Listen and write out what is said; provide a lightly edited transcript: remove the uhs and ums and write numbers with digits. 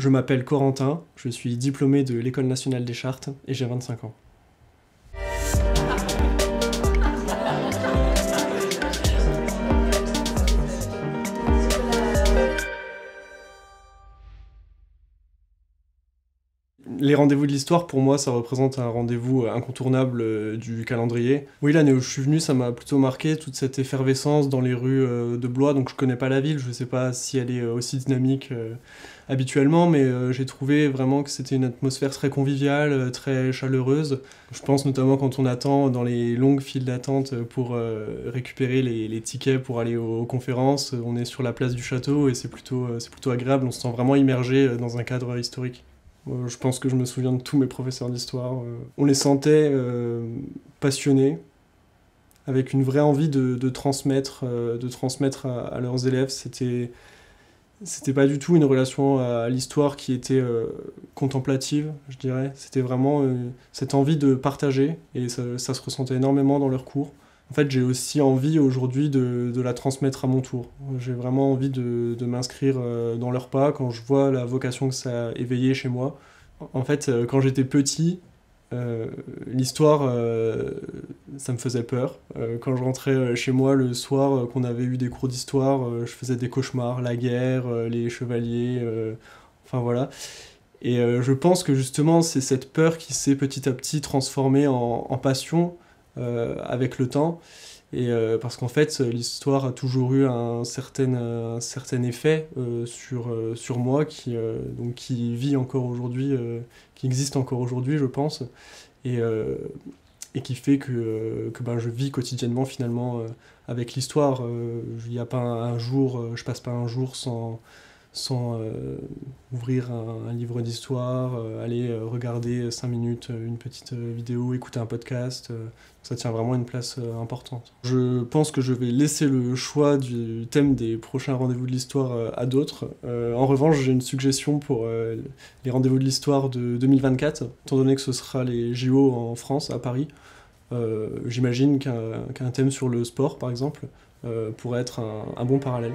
Je m'appelle Corentin, je suis diplômé de l'École nationale des chartes et j'ai 25 ans. Les rendez-vous de l'histoire, pour moi, ça représente un rendez-vous incontournable du calendrier. Oui, l'année où je suis venu, ça m'a plutôt marqué, toute cette effervescence dans les rues de Blois, donc je connais pas la ville, je sais pas si elle est aussi dynamique habituellement, mais j'ai trouvé vraiment que c'était une atmosphère très conviviale, très chaleureuse. Je pense notamment quand on attend dans les longues files d'attente pour récupérer les tickets pour aller aux conférences, on est sur la place du château et c'est plutôt agréable, on se sent vraiment immergé dans un cadre historique. Je pense que je me souviens de tous mes professeurs d'histoire. On les sentait passionnés, avec une vraie envie de transmettre à leurs élèves. C'était pas du tout une relation à l'histoire qui était contemplative, je dirais. C'était vraiment cette envie de partager, et ça se ressentait énormément dans leurs cours. En fait, j'ai aussi envie aujourd'hui de la transmettre à mon tour. J'ai vraiment envie de m'inscrire dans leurs pas quand je vois la vocation que ça a éveillée chez moi. En fait, quand j'étais petit, l'histoire, ça me faisait peur. Quand je rentrais chez moi le soir, qu'on avait eu des cours d'histoire, je faisais des cauchemars, la guerre, les chevaliers, enfin voilà. Et je pense que justement, c'est cette peur qui s'est petit à petit transformée en passion avec le temps. Et parce qu'en fait, l'histoire a toujours eu un certain effet sur moi qui vit encore aujourd'hui, qui existe encore aujourd'hui, je pense, et, euh, et qui fait que je vis quotidiennement finalement avec l'histoire. Il n'y a pas un jour, je passe pas un jour sans ouvrir un livre d'histoire, aller regarder 5 minutes une petite vidéo, écouter un podcast. Ça tient vraiment une place importante. Je pense que je vais laisser le choix du thème des prochains rendez-vous de l'histoire à d'autres. En revanche, j'ai une suggestion pour les rendez-vous de l'histoire de 2024, étant donné que ce sera les JO en France, à Paris. J'imagine qu'un thème sur le sport, par exemple, pourrait être un bon parallèle.